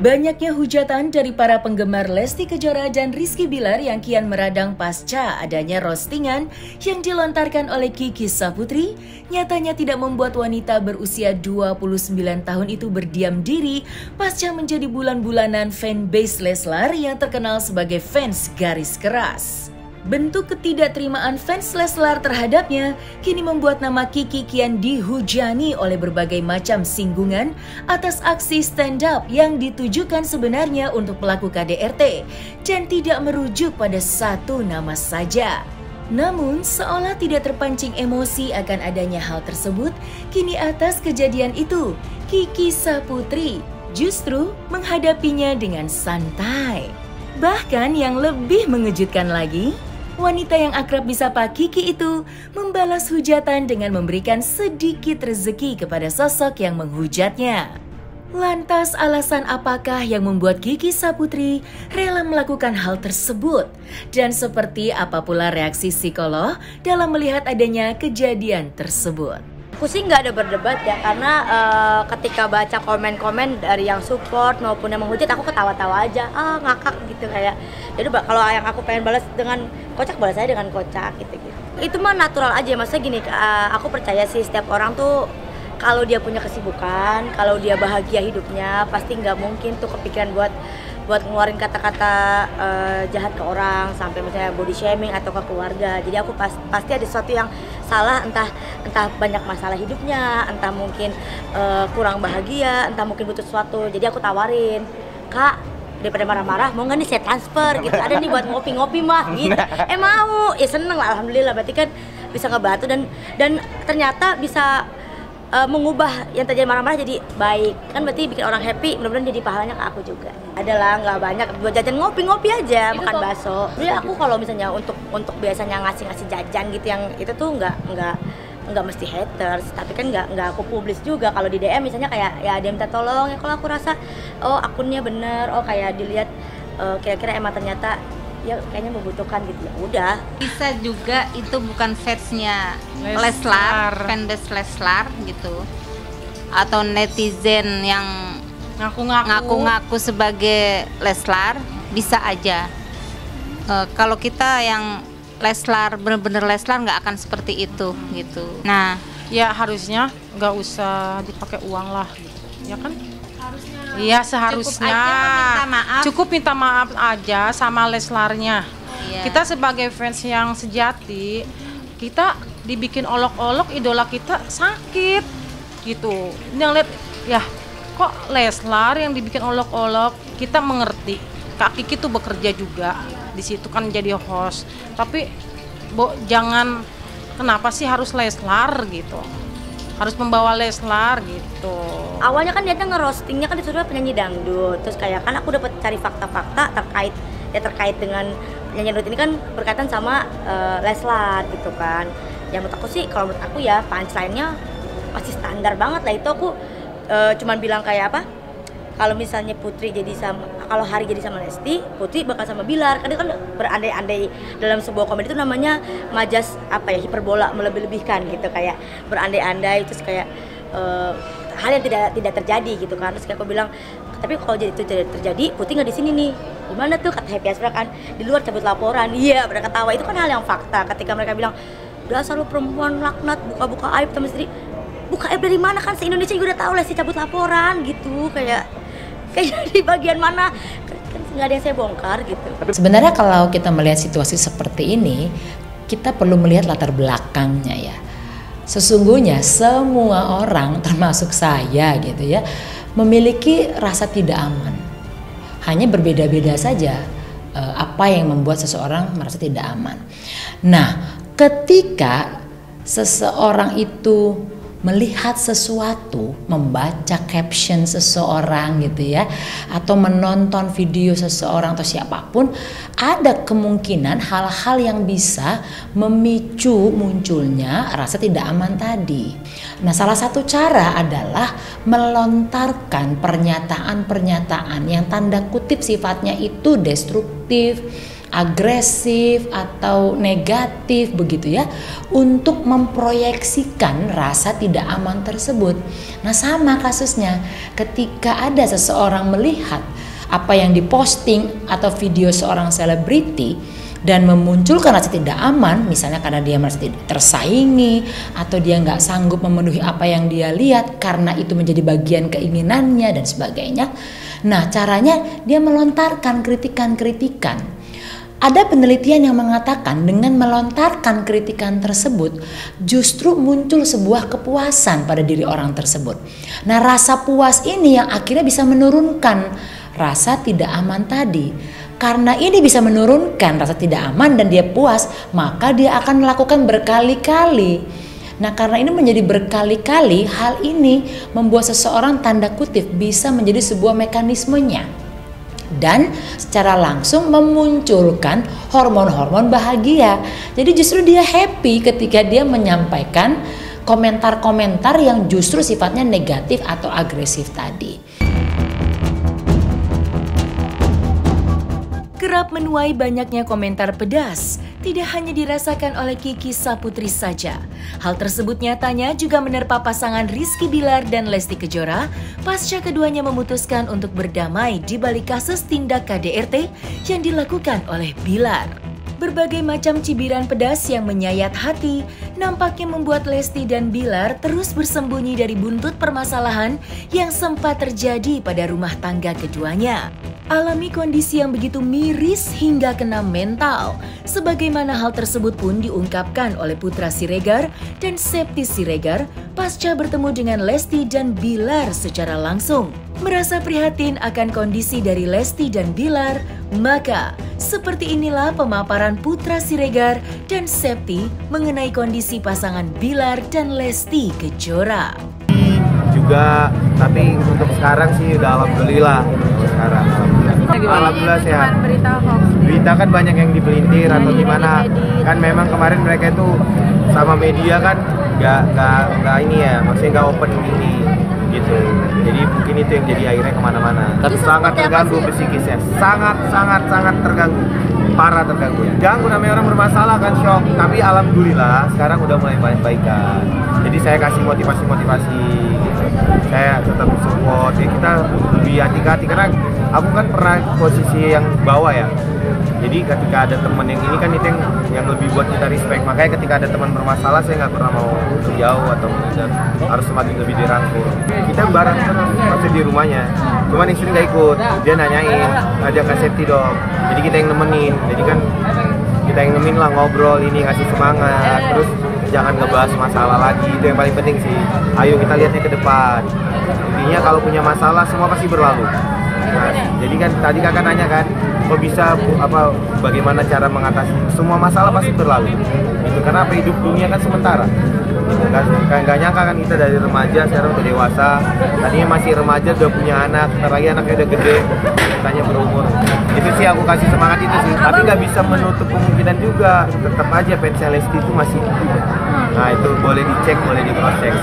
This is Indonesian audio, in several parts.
Banyaknya hujatan dari para penggemar Lesti Kejora dan Rizky Bilar yang kian meradang pasca adanya roastingan yang dilontarkan oleh Kiki Saputri nyatanya tidak membuat wanita berusia 29 tahun itu berdiam diri pasca menjadi bulan-bulanan fanbase Leslar yang terkenal sebagai fans garis keras. Bentuk ketidakterimaan fans Leslar terhadapnya kini membuat nama Kiki kian dihujani oleh berbagai macam singgungan atas aksi stand up yang ditujukan sebenarnya untuk pelaku KDRT dan tidak merujuk pada satu nama saja. Namun, seolah tidak terpancing emosi akan adanya hal tersebut, kini atas kejadian itu, Kiki Saputri justru menghadapinya dengan santai. Bahkan yang lebih mengejutkan lagi, wanita yang akrab disapa Kiki itu membalas hujatan dengan memberikan sedikit rezeki kepada sosok yang menghujatnya. Lantas alasan apakah yang membuat Kiki Saputri rela melakukan hal tersebut? Dan seperti apa pula reaksi psikolog dalam melihat adanya kejadian tersebut? Aku sih nggak ada berdebat ya, karena ketika baca komen-komen dari yang support maupun yang menghujat, aku ketawa-tawa aja, ngakak gitu kayak. Jadi kalau yang aku pengen balas dengan kocak, balas aja dengan kocak gitu. Itu mah natural aja, maksudnya gini, aku percaya sih setiap orang tuh kalau dia punya kesibukan, kalau dia bahagia hidupnya, pasti nggak mungkin tuh kepikiran buat ngeluarin kata-kata jahat ke orang, sampai misalnya body shaming atau ke keluarga. Jadi aku pasti ada sesuatu yang salah, entah banyak masalah hidupnya, entah mungkin kurang bahagia, entah mungkin butuh sesuatu. Jadi aku tawarin, "Kak, daripada marah-marah, mau nggak nih saya transfer gitu, ada nih buat ngopi-ngopi mah gitu." Mau, ya seneng lah, alhamdulillah, berarti kan bisa ngebantu dan ternyata bisa mengubah yang terjadi marah-marah jadi baik, kan berarti bikin orang happy, mudah-mudahan jadi pahalanya ke aku juga. Adalah nggak banyak, buat jajan ngopi-ngopi aja, makan bakso. Jadi aku kalau misalnya untuk biasanya ngasih jajan gitu, yang itu tuh nggak mesti haters, tapi kan nggak aku publis juga. Kalau di DM misalnya kayak ya dia minta tolong ya, kalau aku rasa akunnya bener, kayak dilihat kira-kira emang ternyata ya kayaknya membutuhkan gitu, ya udah. Bisa juga itu bukan fansnya Leslar, fanbase Leslar gitu, atau netizen yang ngaku-ngaku sebagai Leslar, bisa aja. Kalau kita yang Leslar, bener-bener Leslar, nggak akan seperti itu gitu. Nah, ya harusnya nggak usah dipakai uang lah, ya kan? Iya, seharusnya cukup minta maaf aja sama Leslarnya. Iya. Kita sebagai fans yang sejati, kita dibikin olok-olok, idola kita sakit gitu. Yang lihat ya, kok Leslar yang dibikin olok-olok, kita mengerti. Kak Kiki tuh bekerja juga di situ kan jadi host. Tapi jangan, kenapa sih harus Leslar gitu? Harus membawa Leslar gitu. Awalnya kan dia ngerostingnya kan disuruh penyanyi dangdut, terus kayak kan aku dapat cari fakta-fakta terkait dengan penyanyi dangdut ini kan berkaitan sama Leslar gitu kan. Yang menurut aku sih, kalau menurut aku ya punchline-nya masih standar banget lah. Itu aku cuman bilang kayak apa, kalau misalnya kalau Hari jadi sama Lesti, Putri bakal sama Bilar. Kadang kan berandai-andai dalam sebuah komedi itu namanya majas hiperbola, melebih-lebihkan gitu, kayak berandai-andai, terus kayak hal yang tidak terjadi gitu kan. Terus kayak aku bilang, tapi kalau itu terjadi, Putri nggak di sini nih. Gimana tuh, kata Happy Asmara kan, di luar cabut laporan. Iya, mereka ketawa, itu kan hal yang fakta. Ketika mereka bilang, dasar lu perempuan laknat, buka-buka aib sama istri. Buka aib dari mana, kan se-Indonesia juga udah tahu Lesti cabut laporan gitu. Kayak di bagian mana kan nggak ada yang saya bongkar gitu. Sebenarnya kalau kita melihat situasi seperti ini, kita perlu melihat latar belakangnya ya. Sesungguhnya semua orang, termasuk saya gitu ya, memiliki rasa tidak aman. Hanya berbeda-beda saja apa yang membuat seseorang merasa tidak aman. Nah, ketika seseorang itu melihat sesuatu, membaca caption seseorang gitu ya, atau menonton video seseorang atau siapapun, ada kemungkinan hal-hal yang bisa memicu munculnya rasa tidak aman tadi. Nah, salah satu cara adalah melontarkan pernyataan-pernyataan yang tanda kutip sifatnya itu destruktif, agresif atau negatif begitu ya, untuk memproyeksikan rasa tidak aman tersebut. Nah, sama kasusnya ketika ada seseorang melihat apa yang diposting atau video seorang selebriti dan memunculkan rasa tidak aman, misalnya karena dia merasa tidak tersaingi atau dia nggak sanggup memenuhi apa yang dia lihat karena itu menjadi bagian keinginannya dan sebagainya. Nah, caranya dia melontarkan kritikan-kritikan. Ada penelitian yang mengatakan dengan melontarkan kritikan tersebut justru muncul sebuah kepuasan pada diri orang tersebut. Nah, rasa puas ini yang akhirnya bisa menurunkan rasa tidak aman tadi. Karena ini bisa menurunkan rasa tidak aman dan dia puas, maka dia akan melakukan berkali-kali. Nah, karena ini menjadi berkali-kali, hal ini membuat seseorang tanda kutip bisa menjadi sebuah mekanismenya. Dan secara langsung memunculkan hormon-hormon bahagia. Jadi justru dia happy ketika dia menyampaikan komentar-komentar yang justru sifatnya negatif atau agresif tadi. Kerap menuai banyaknya komentar pedas, tidak hanya dirasakan oleh Kiki Saputri saja. Hal tersebut nyatanya juga menerpa pasangan Rizky Bilar dan Lesti Kejora pasca keduanya memutuskan untuk berdamai di balik kasus tindak KDRT yang dilakukan oleh Bilar. Berbagai macam cibiran pedas yang menyayat hati nampaknya membuat Lesti dan Bilar terus bersembunyi dari buntut permasalahan yang sempat terjadi pada rumah tangga keduanya. Alami kondisi yang begitu miris hingga kena mental. Sebagaimana hal tersebut pun diungkapkan oleh Putra Siregar dan Septi Siregar pasca bertemu dengan Lesti dan Bilar secara langsung. Merasa prihatin akan kondisi dari Lesti dan Bilar, maka seperti inilah pemaparan Putra Siregar dan Septi mengenai kondisi pasangan Bilar dan Lesti Kejora. Juga, tapi untuk sekarang sih udah alhamdulillah. Sekarang alhamdulillah sehat. Berita kan banyak yang dipelintir atau gimana. Kan memang kemarin mereka itu sama media kan nggak ini ya, maksudnya nggak open ini gitu. Jadi mungkin itu yang jadi akhirnya kemana-mana. Tapi sangat terganggu psikisnya, sangat terganggu, parah terganggu. Ganggu namanya orang bermasalah kan, shock. Tapi alhamdulillah sekarang udah mulai baik-baikan. Jadi saya kasih motivasi gitu. Saya tetap support. Ya kita lebih hati-hati karena aku kan pernah posisi yang bawah ya. Jadi ketika ada teman yang ini kan itu yang lebih buat kita respect. Makanya ketika ada teman bermasalah saya nggak pernah mau jauh atau harus semakin lebih dirangkul. Kita bareng terus masih di rumahnya. Cuman istri nggak ikut. Dia nanyain, ajak ke Septi dong. Jadi kita yang nemenin. Jadi kan kita yang nemenin lah, ngobrol ini, ngasih semangat. Terus jangan ngebahas masalah lagi. Itu yang paling penting sih. Ayo kita lihatnya ke depan. Intinya kalau punya masalah semua pasti berlalu. Nah, jadi kan tadi kakak nanya kan, kok bisa bagaimana cara mengatasi semua masalah pasti berlalu. Itu karena apa, hidup dunia kan sementara. Gak nyangka kan kita dari remaja sekarang udah dewasa. Tadinya masih remaja udah punya anak, ntar lagi anaknya udah gede, katanya berumur. Itu sih aku kasih semangat itu sih. Tapi nggak bisa menutup kemungkinan juga. Tetap aja fansnya Lesti itu masih. Nah itu boleh dicek, boleh di cross check.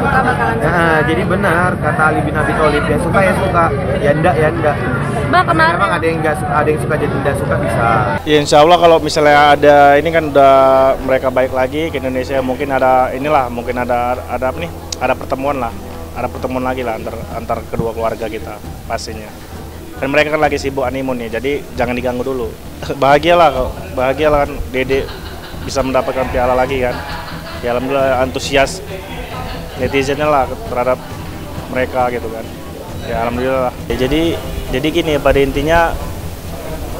Nah, jadi benar kata Ali bin Abi Thalib, ya suka ya suka, ya enggak. Memang ada yang nggak suka, ada yang suka jadi tidak suka bisa. Ya insya Allah kalau misalnya ada ini kan udah mereka balik lagi ke Indonesia, mungkin ada inilah, mungkin ada apa nih, ada pertemuan lagi lah antar kedua keluarga kita pastinya. Dan mereka kan lagi sibuk honeymoon nih, jadi jangan diganggu dulu. Bahagialah kan Dede bisa mendapatkan piala lagi kan. Ya alhamdulillah antusias netizennya lah terhadap mereka gitu kan. Ya alhamdulillah. Ya, jadi gini, pada intinya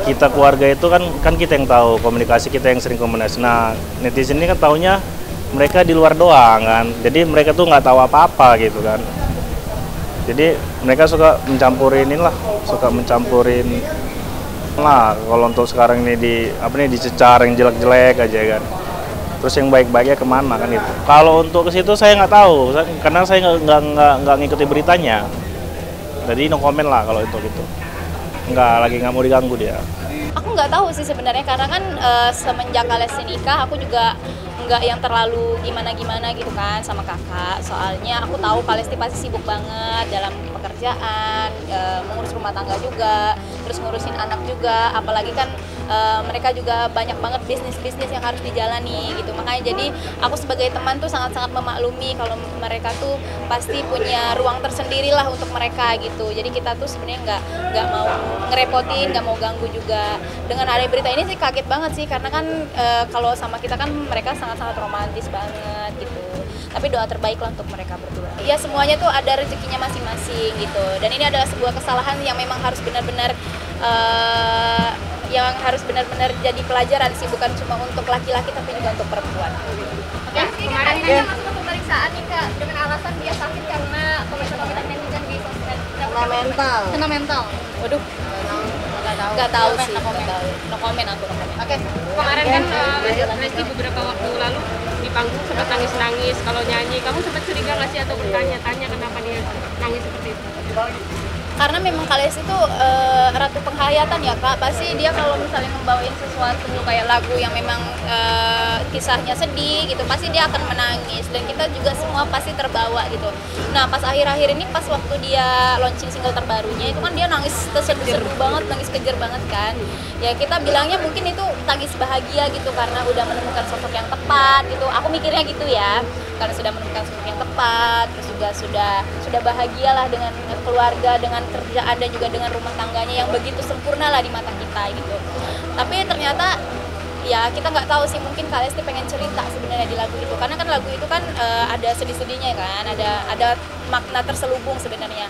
kita keluarga itu kan kita yang tahu, komunikasi kita yang sering komunikasi. Nah netizen ini kan taunya mereka di luar doang kan, jadi mereka tuh nggak tahu apa-apa gitu kan. Jadi mereka suka mencampurin lah. Kalau untuk sekarang ini dicecar yang jelek-jelek aja kan. Terus yang baik-baiknya kemana kan itu. Kalau untuk ke situ saya nggak tahu, karena saya nggak ngikuti beritanya. Jadi no comment lah kalau itu gitu. Nggak mau diganggu dia. Aku nggak tahu sih sebenarnya, karena kan semenjak Lesti nikah aku juga nggak yang terlalu gimana gitu kan sama kakak. Soalnya aku tahu Lesti pasti sibuk banget dalam pekerjaan, mengurus rumah tangga juga, terus ngurusin anak juga. Apalagi kan mereka juga banyak banget bisnis yang harus dijalani gitu. Makanya jadi aku sebagai teman tuh sangat-sangat memaklumi kalau mereka tuh pasti punya ruang tersendiri lah untuk mereka gitu. Jadi kita tuh sebenarnya nggak mau ngerepotin, nggak mau ganggu juga. Dengan ada berita ini sih kaget banget sih, karena kan kalau sama kita kan mereka sangat-sangat romantis banget gitu. Tapi doa terbaik lah untuk mereka berdua. Ya semuanya tuh ada rezekinya masing-masing gitu. Dan ini adalah sebuah kesalahan yang memang harus benar-benar jadi pelajaran sih, bukan cuma untuk laki-laki tapi juga untuk perempuan. Oke, kemarin kan masuk ke pemeriksaan nih Kak dengan alasan dia sakit karena komentar-komentar netizen di sosmed. Kena mental. Waduh. Nggak tahu sih, nggak tahu. No comment aku. Oke, kemarin kan Lesti beberapa waktu lalu di panggung sempat nangis-nangis kalau nyanyi. Kamu sempat curiga nggak sih atau bertanya-tanya kenapa dia nangis seperti itu? Karena memang Kak Lesti itu ratu penghayatan ya Kak. Pasti dia kalau misalnya membawain sesuatu kayak lagu yang memang kisahnya sedih gitu, pasti dia akan menangis. Dan kita juga semua pasti terbawa gitu. Nah pas akhir-akhir ini, pas waktu dia launching single terbarunya itu kan dia nangis terseduh banget, nangis kejer banget kan. Ya kita bilangnya mungkin itu tangis bahagia gitu, karena udah menemukan sosok yang tepat gitu. Aku mikirnya gitu ya, karena sudah menemukan sosok yang tepat, terus juga sudah bahagia lah dengan keluarga, dengan kerjaan, dan juga dengan rumah tangganya yang begitu sempurna lah di mata kita gitu. Tapi ternyata ya kita nggak tahu sih, mungkin Kak Lesti pengen cerita sebenarnya di lagu itu, karena kan lagu itu kan ada sedih-sedihnya kan, ada makna terselubung sebenarnya.